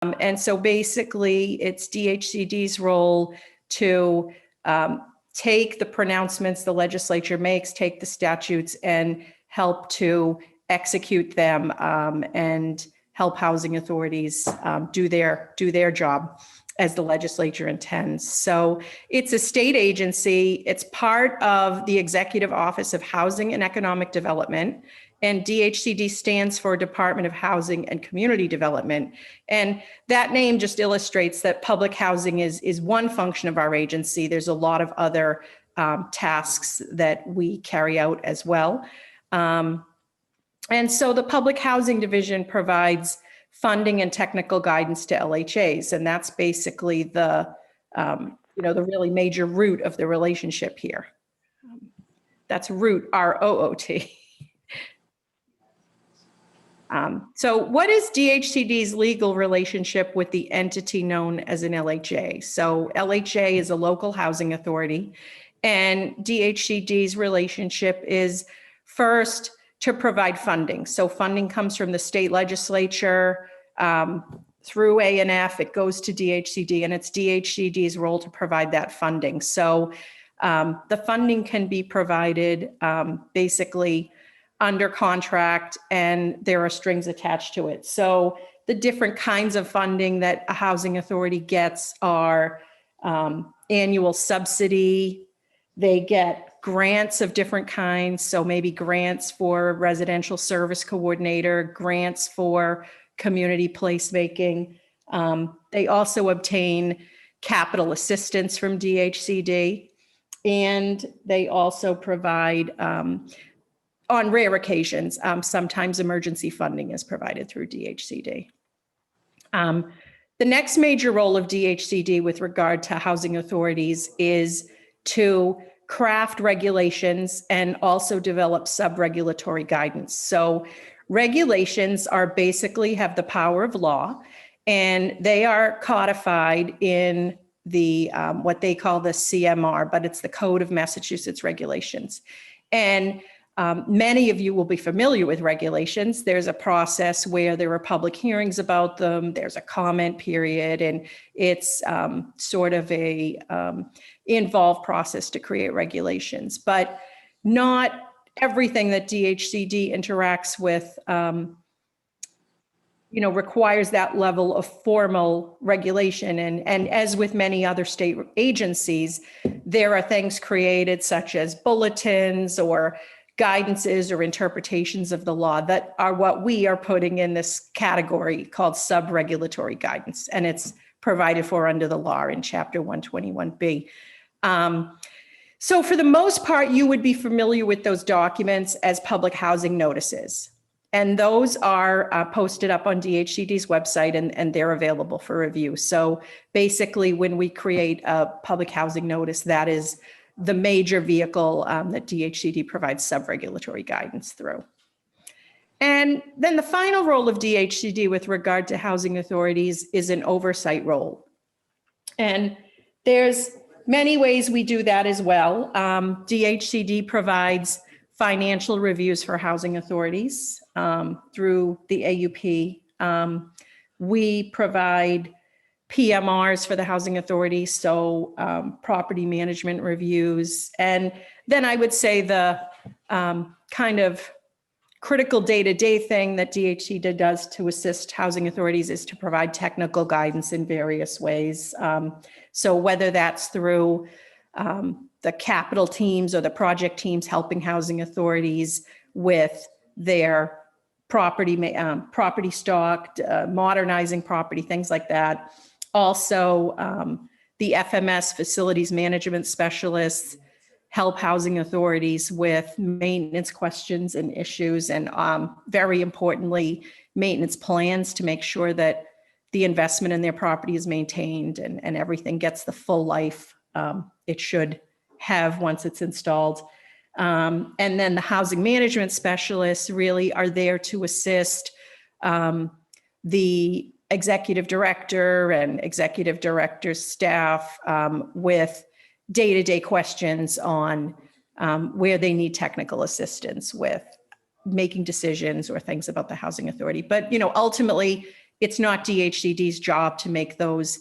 And so basically it's DHCD's role to take the pronouncements the legislature makes, take the statutes and help to execute them and help housing authorities do their job as the legislature intends. So it's a state agency. It's part of the Executive Office of Housing and Economic Development. And DHCD stands for Department of Housing and Community Development. And that name just illustrates that public housing is one function of our agency. There's a lot of other tasks that we carry out as well. And so the Public Housing Division provides funding and technical guidance to LHAs. And that's basically the really major root of the relationship here. That's root, R-O-O-T. So what is DHCD's legal relationship with the entity known as an LHA? So LHA is a local housing authority, and DHCD's relationship is first to provide funding. So funding comes from the state legislature through A&F, it goes to DHCD, and it's DHCD's role to provide that funding. So the funding can be provided basically under contract, and there are strings attached to it. So the different kinds of funding that a housing authority gets are annual subsidy. They get grants of different kinds. So maybe grants for residential service coordinator, grants for community placemaking. They also obtain capital assistance from DHCD, and they also provide on rare occasions, sometimes emergency funding is provided through DHCD. The next major role of DHCD with regard to housing authorities is to craft regulations and also develop sub-regulatory guidance. So regulations are basically have the power of law, and they are codified in the what they call the CMR, but it's the Code of Massachusetts Regulations. And many of you will be familiar with regulations. There's a process where there are public hearings about them. There's a comment period, and it's sort of a involved process to create regulations. But not everything that DHCD interacts with, requires that level of formal regulation. And as with many other state agencies, there are things created such as bulletins or guidances or interpretations of the law that are what we are putting in this category called sub-regulatory guidance. And it's provided for under the law in Chapter 121B. So for the most part, you would be familiar with those documents as public housing notices. And those are posted up on DHCD's website, and they're available for review. So basically, when we create a public housing notice, that is the major vehicle that DHCD provides sub-regulatory guidance through. And then the final role of DHCD with regard to housing authorities is an oversight role. And there's many ways we do that as well. DHCD provides financial reviews for housing authorities through the AUP. We provide PMRs for the housing authority, so property management reviews. And then I would say the kind of critical day-to-day thing that DHCD does to assist housing authorities is to provide technical guidance in various ways. So whether that's through the capital teams or the project teams helping housing authorities with their property stock, modernizing property, things like that. Also, the FMS, facilities management specialists, help housing authorities with maintenance questions and issues, and very importantly, maintenance plans to make sure that the investment in their property is maintained and everything gets the full life it should have once it's installed. And then the housing management specialists really are there to assist the executive director and executive director's staff with day-to-day questions on where they need technical assistance with making decisions or things about the housing authority. But ultimately, it's not DHCD's job to make those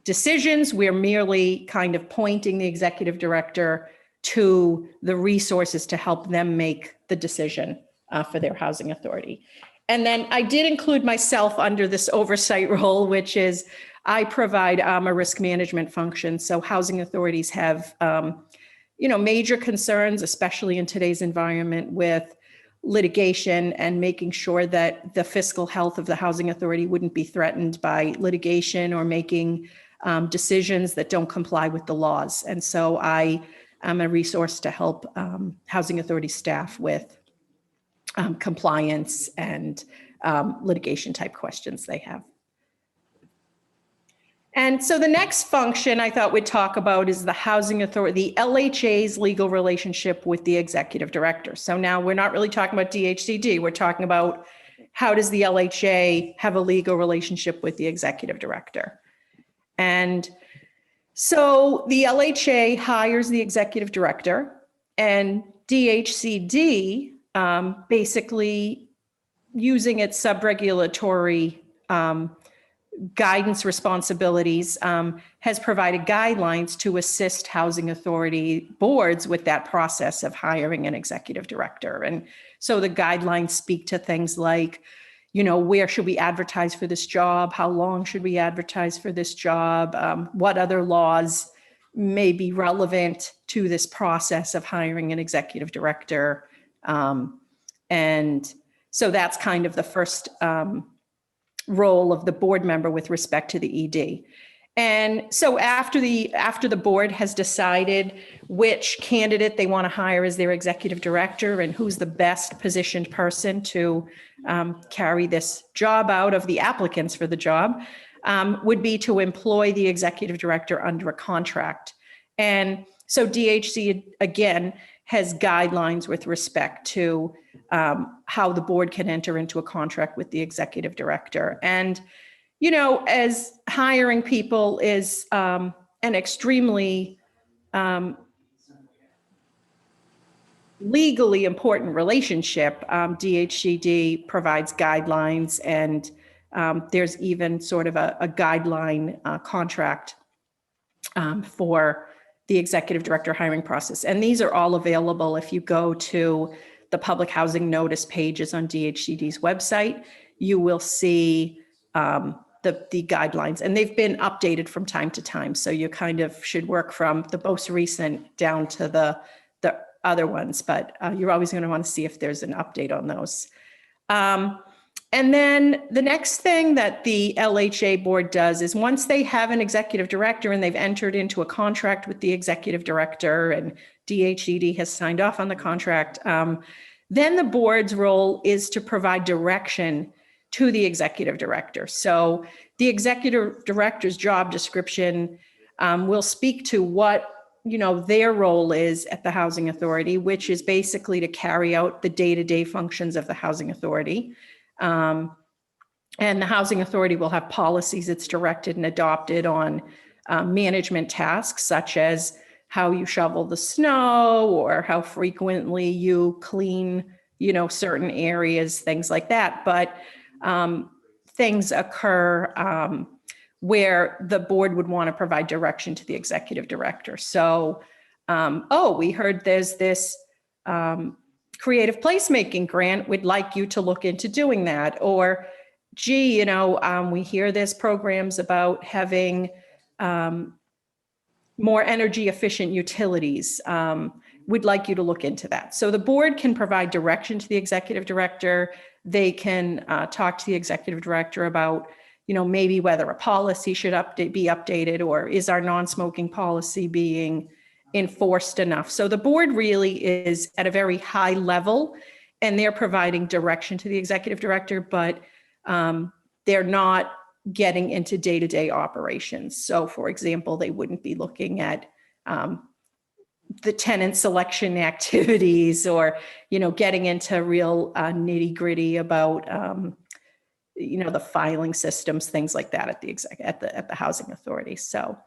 decisions. We're merely kind of pointing the executive director to the resources to help them make the decision for their housing authority. And then I did include myself under this oversight role, which is I provide a risk management function. So housing authorities have, major concerns, especially in today's environment, with litigation and making sure that the fiscal health of the housing authority wouldn't be threatened by litigation or making decisions that don't comply with the laws. And so I am a resource to help housing authority staff with compliance and litigation type questions they have. And so the next function I thought we'd talk about is the housing authority, the LHA's legal relationship with the executive director. So now we're not really talking about DHCD. We're talking about how does the LHA have a legal relationship with the executive director? And so the LHA hires the executive director, and DHCD, basically using its subregulatory guidance responsibilities, has provided guidelines to assist housing authority boards with that process of hiring an executive director. And so the guidelines speak to things like, where should we advertise for this job? How long should we advertise for this job? What other laws may be relevant to this process of hiring an executive director? And so that's kind of the first role of the board member with respect to the ED. And so after the board has decided which candidate they want to hire as their executive director and who's the best positioned person to carry this job out of the applicants for the job, would be to employ the executive director under a contract. And so DHC, again, has guidelines with respect to how the board can enter into a contract with the executive director. And, as hiring people is an extremely legally important relationship, DHCD provides guidelines, and there's even sort of a guideline contract for the executive director hiring process. And these are all available if you go to the public housing notice pages on DHCD's website. You will see the guidelines, and they've been updated from time to time. So you kind of should work from the most recent down to the other ones, but you're always going to want to see if there's an update on those. And then the next thing that the LHA board does is once they have an executive director and they've entered into a contract with the executive director and DHCD has signed off on the contract, then the board's role is to provide direction to the executive director. So the executive director's job description will speak to what their role is at the housing authority, which is basically to carry out the day-to-day functions of the housing authority. And the housing authority will have policies it's directed and adopted on management tasks, such as how you shovel the snow or how frequently you clean, certain areas, things like that. But things occur where the board would want to provide direction to the executive director. So, we heard there's this creative placemaking grant. We'd like you to look into doing that. Or, gee, we hear there's programs about having more energy efficient utilities. We'd like you to look into that. So the board can provide direction to the executive director. They can talk to the executive director about, maybe whether a policy should be updated, or is our non-smoking policy being enforced enough. So the board really is at a very high level, and they're providing direction to the executive director, but they're not getting into day-to-day operations. So for example, they wouldn't be looking at the tenant selection activities, or, getting into real nitty-gritty about, the filing systems, things like that at the housing authority. So,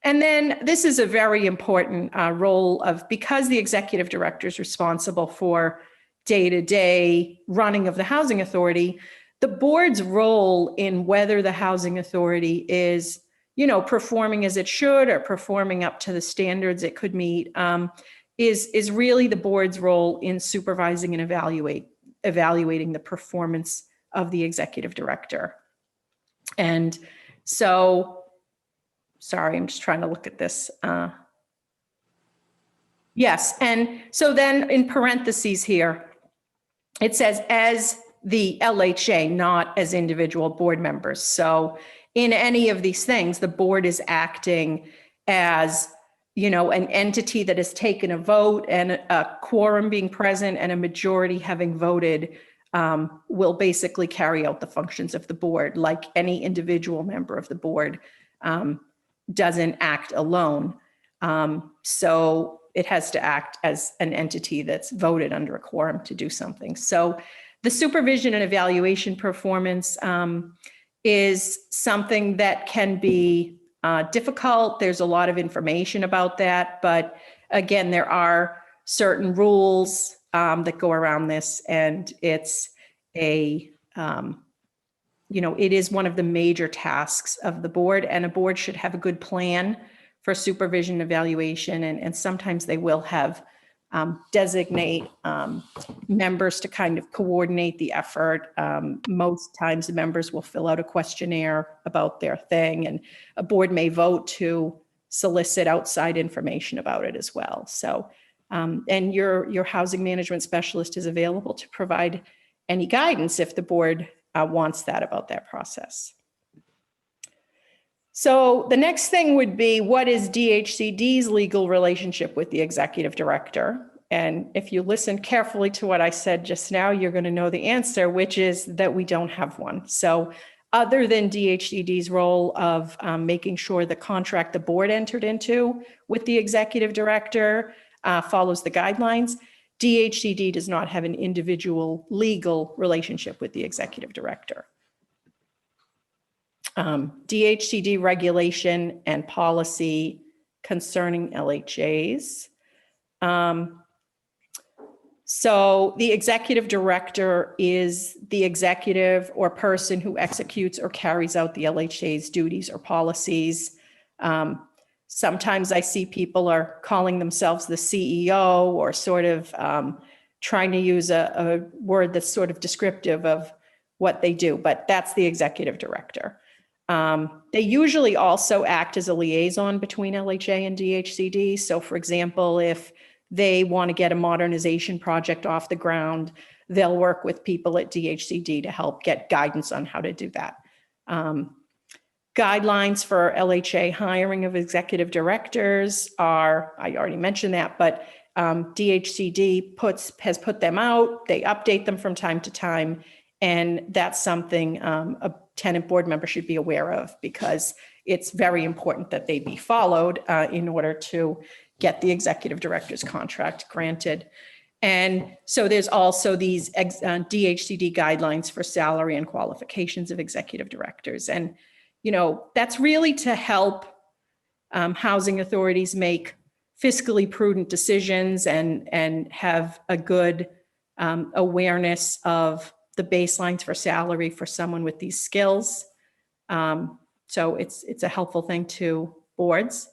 and then this is a very important role because the executive director is responsible for day-to-day running of the housing authority. the board's role in whether the housing authority is, performing as it should or performing up to the standards it could meet, is really the board's role in supervising and evaluating the performance of the executive director. And so, sorry, I'm just trying to look at this. Yes, and so then in parentheses here, it says as the LHA, not as individual board members. So in any of these things, the board is acting as, an entity that has taken a vote, and a quorum being present and a majority having voted will basically carry out the functions of the board, like any individual member of the board doesn't act alone. So it has to act as an entity that's voted under a quorum to do something. So the supervision and evaluation performance is something that can be difficult. There's a lot of information about that, but again, there are certain rules that go around this, and it's it is one of the major tasks of the board, and a board should have a good plan for supervision evaluation, and sometimes they will have designate members to kind of coordinate the effort. Most times the members will fill out a questionnaire about their thing, and a board may vote to solicit outside information about it as well. So, and your housing management specialist is available to provide any guidance if the board wants that about that process. So the next thing would be, what is DHCD's legal relationship with the executive director? And if you listen carefully to what I said just now, you're going to know the answer, which is that we don't have one. So other than DHCD's role of making sure the contract the board entered into with the executive director follows the guidelines, DHCD does not have an individual legal relationship with the executive director. DHCD regulation and policy concerning LHAs. So the executive director is the executive or person who executes or carries out the LHA's duties or policies. Sometimes I see people are calling themselves the CEO, or sort of trying to use a word that's sort of descriptive of what they do, but that's the executive director. They usually also act as a liaison between LHA and DHCD. So for example, if they want to get a modernization project off the ground, they'll work with people at DHCD to help get guidance on how to do that. Guidelines for LHA hiring of executive directors are, I already mentioned that, but DHCD has put them out. They update them from time to time. And that's something a tenant board member should be aware of, because it's very important that they be followed in order to get the executive director's contract granted. And so there's also these DHCD guidelines for salary and qualifications of executive directors. And, that's really to help housing authorities make fiscally prudent decisions and have a good awareness of the baselines for salary for someone with these skills. So it's a helpful thing to boards.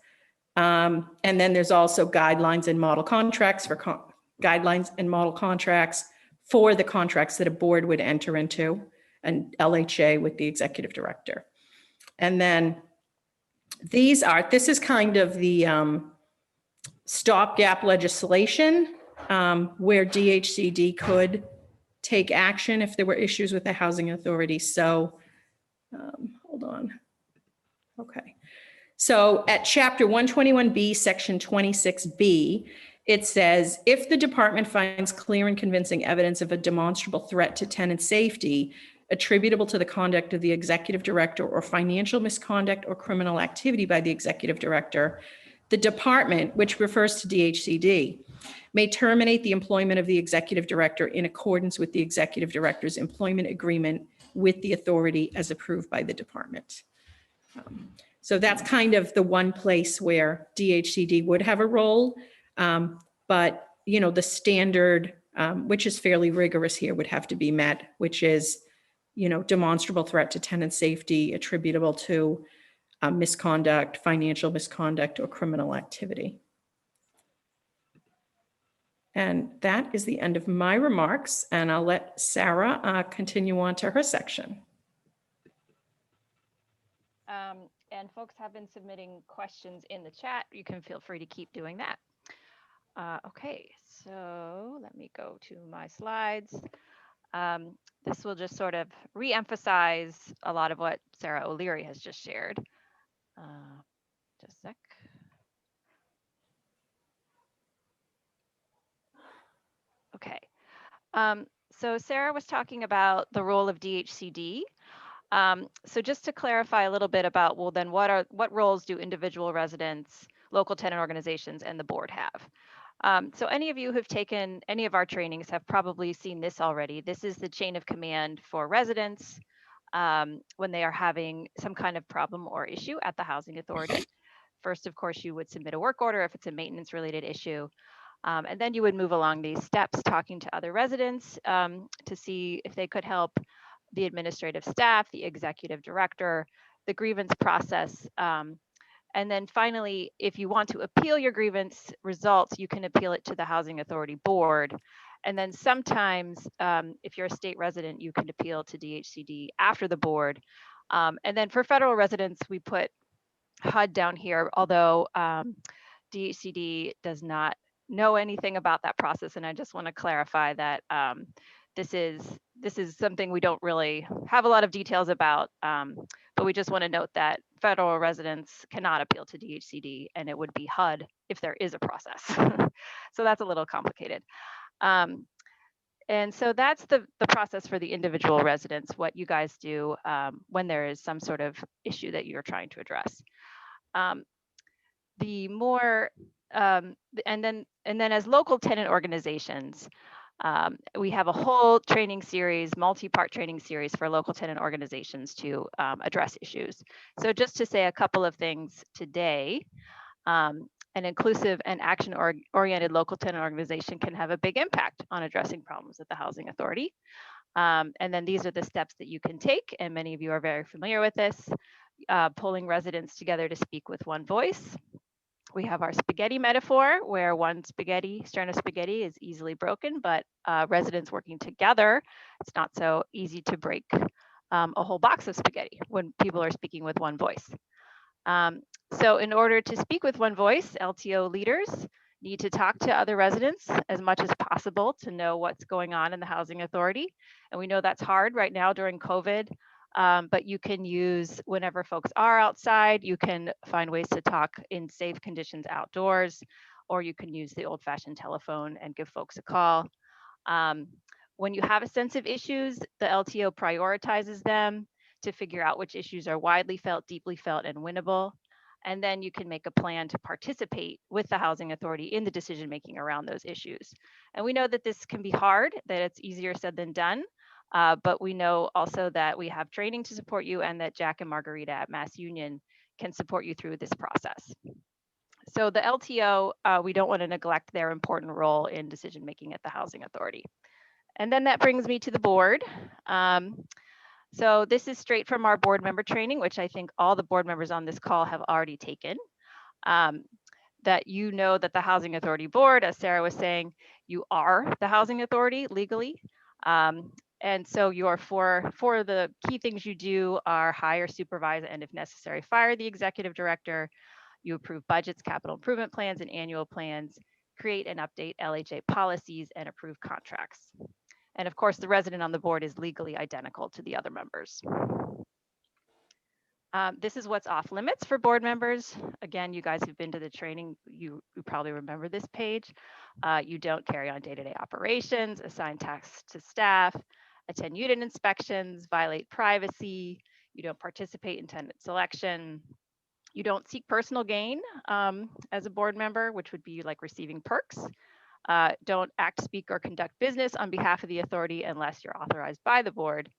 And then there's also guidelines and model contracts for for the contracts that a board would enter into, an LHA with the executive director. And then this is kind of the stopgap legislation where DHCD could take action if there were issues with the housing authority. So hold on. Okay. So at chapter 121B, section 26B, it says, if the department finds clear and convincing evidence of a demonstrable threat to tenant safety attributable to the conduct of the executive director, or financial misconduct or criminal activity by the executive director, the department, which refers to DHCD, may terminate the employment of the executive director in accordance with the executive director's employment agreement with the authority as approved by the department. So that's kind of the one place where DHCD would have a role, but the standard, which is fairly rigorous here, would have to be met, which is demonstrable threat to tenant safety attributable to misconduct, financial misconduct, or criminal activity. And that is the end of my remarks, and I'll let Sarah continue on to her section. And folks have been submitting questions in the chat. You can feel free to keep doing that. Okay, so let me go to my slides. This will just sort of re-emphasize a lot of what Sarah O'Leary has just shared. Just a sec. Okay, so Sarah was talking about the role of DHCD. So just to clarify a little bit about, well, then what roles do individual residents, local tenant organizations, and the board have? So any of you who've taken any of our trainings have probably seen this already. This is the chain of command for residents when they are having some kind of problem or issue at the housing authority. First, of course, you would submit a work order if it's a maintenance related issue. And then you would move along these steps, talking to other residents to see if they could help the administrative staff, the executive director, the grievance process. And then finally, if you want to appeal your grievance results, you can appeal it to the Housing Authority Board. And then sometimes, if you're a state resident, you can appeal to DHCD after the board. And then for federal residents, we put HUD down here, although DHCD does not know anything about that process. And I just want to clarify that this is something we don't really have a lot of details about, but we just want to note that federal residents cannot appeal to DHCD, and it would be HUD if there is a process. So that's a little complicated. And so that's the process for the individual residents, what you guys do when there is some sort of issue that you're trying to address. The more, and then as local tenant organizations, we have a whole training series, multi-part training series for local tenant organizations to address issues. So just to say a couple of things today, an inclusive and action-oriented local tenant organization can have a big impact on addressing problems at the housing authority. And then these are the steps that you can take, and many of you are very familiar with this, pulling residents together to speak with one voice. We have our spaghetti metaphor, where one strand of spaghetti is easily broken, but residents working together, it's not so easy to break a whole box of spaghetti when people are speaking with one voice. So in order to speak with one voice, LTO leaders need to talk to other residents as much as possible to know what's going on in the housing authority. And we know that's hard right now during COVID. But you can use, whenever folks are outside, you can find ways to talk in safe conditions outdoors, or you can use the old-fashioned telephone and give folks a call. When you have a sense of issues, the LTO prioritizes them to figure out which issues are widely felt, deeply felt, and winnable. And then you can make a plan to participate with the housing authority in the decision-making around those issues. And we know that this can be hard, that it's easier said than done. But we know also that we have training to support you, and that Jack and Margarita at Mass Union can support you through this process. So the LTO, we don't want to neglect their important role in decision making at the housing authority. And then that brings me to the board. So this is straight from our board member training, which I think all the board members on this call have already taken. That you know that the Housing Authority Board, as Sarah was saying, you are the housing authority legally. And so your for the key things you do are hire, supervise, and if necessary, fire the executive director. You approve budgets, capital improvement plans, and annual plans, create and update LHA policies, and approve contracts. And of course, the resident on the board is legally identical to the other members. This is what's off limits for board members. Again, you guys who've been to the training, you probably remember this page. You don't carry on day-to-day operations, assign tasks to staff, attend unit inspections, violate privacy. You don't participate in tenant selection. You don't seek personal gain as a board member, which would be like receiving perks. Don't act, speak, or conduct business on behalf of the authority unless you're authorized by the board.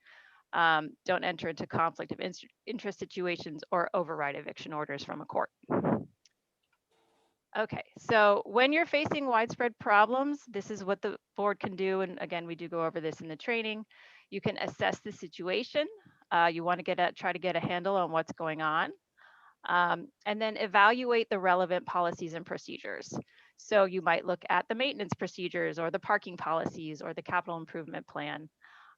Don't enter into conflict of interest situations or override eviction orders from a court. Okay, so when you're facing widespread problems, this is what the board can do. And again, we do go over this in the training. You can assess the situation. You want to try to get a handle on what's going on. And then evaluate the relevant policies and procedures. So you might look at the maintenance procedures or the parking policies or the capital improvement plan.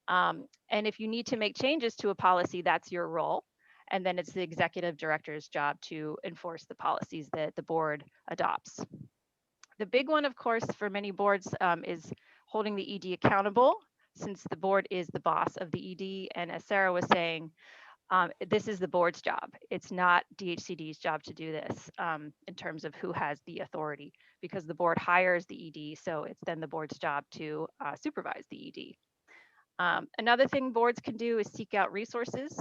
And if you need to make changes to a policy, that's your role. And then it's the executive director's job to enforce the policies that the board adopts. The big one, of course, for many boards is holding the ED accountable, since the board is the boss of the ED. And as Sarah was saying, this is the board's job. It's not DHCD's job to do this in terms of who has the authority, because the board hires the ED. So it's then the board's job to supervise the ED. Another thing boards can do is seek out resources.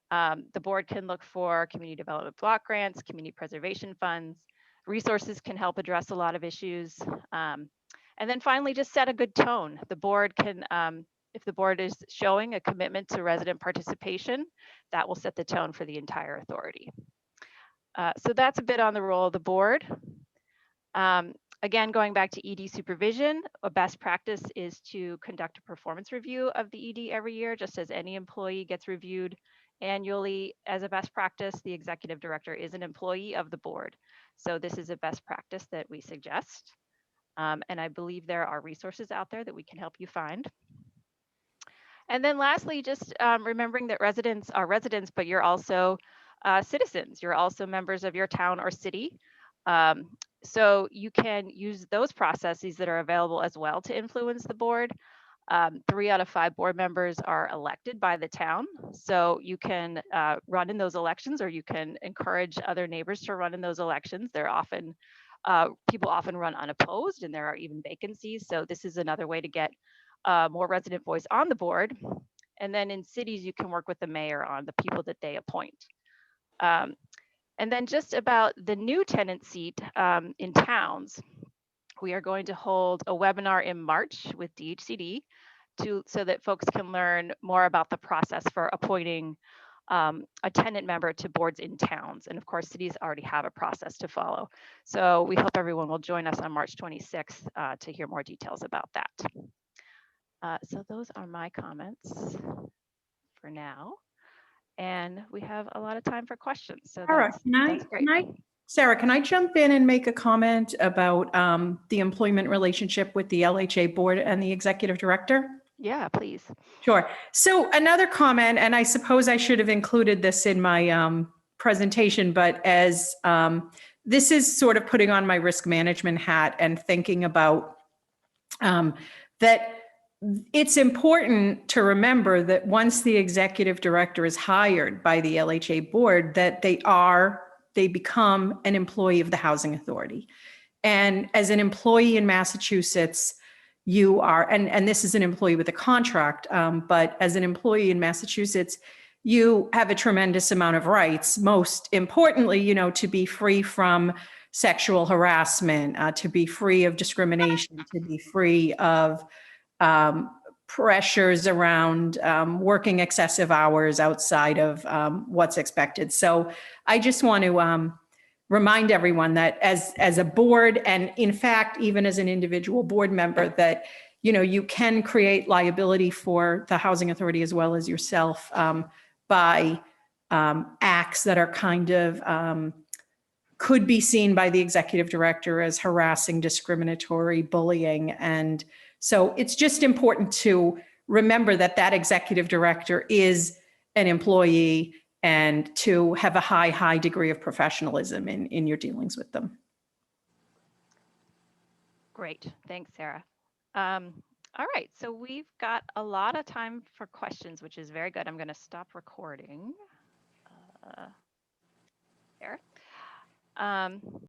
The board can look for community development block grants, community preservation funds. Resources can help address a lot of issues. And then finally, just set a good tone. The board can, if the board is showing a commitment to resident participation, that will set the tone for the entire authority. So that's a bit on the role of the board. Again, going back to ED supervision, a best practice is to conduct a performance review of the ED every year, just as any employee gets reviewed annually. As a best practice, the executive director is an employee of the board. So this is a best practice that we suggest. And I believe there are resources out there that we can help you find. And then lastly, just remembering that residents are residents, but you're also citizens. You're also members of your town or city. So you can use those processes that are available as well to influence the board. 3 out of 5 board members are elected by the town. So you can run in those elections, or you can encourage other neighbors to run in those elections. They're often, people often run unopposed, and there are even vacancies. So this is another way to get more resident voice on the board. And then in cities, you can work with the mayor on the people that they appoint. And then just about the new tenant seat in towns, we are going to hold a webinar in March with DHCD so that folks can learn more about the process for appointing a tenant member to boards in towns. And of course, cities already have a process to follow. So we hope everyone will join us on March 26th to hear more details about that. So those are my comments for now. And we have a lot of time for questions. So that's great. Sarah, can I jump in and make a comment about the employment relationship with the LHA board and the executive director? Yeah, please. Sure. So another comment, and I suppose I should have included this in my presentation, but as this is sort of putting on my risk management hat and thinking about that it's important to remember that once the executive director is hired by the LHA board, that they become an employee of the housing authority. And as an employee in Massachusetts, you are, and this is an employee with a contract, but as an employee in Massachusetts, you have a tremendous amount of rights. Most importantly, to be free from sexual harassment, to be free of discrimination, to be free of pressures around working excessive hours outside of what's expected. So I just want to remind everyone that as a board, and in fact, even as an individual board member, that you can create liability for the housing authority as well as yourself by acts that are kind of could be seen by the executive director as harassing, discriminatory, bullying. And so it's just important to remember that that executive director is an employee and to have a high degree of professionalism in your dealings with them. Great. Thanks, Sarah. All right, so we've got a lot of time for questions, which is very good. I'm going to stop recording there.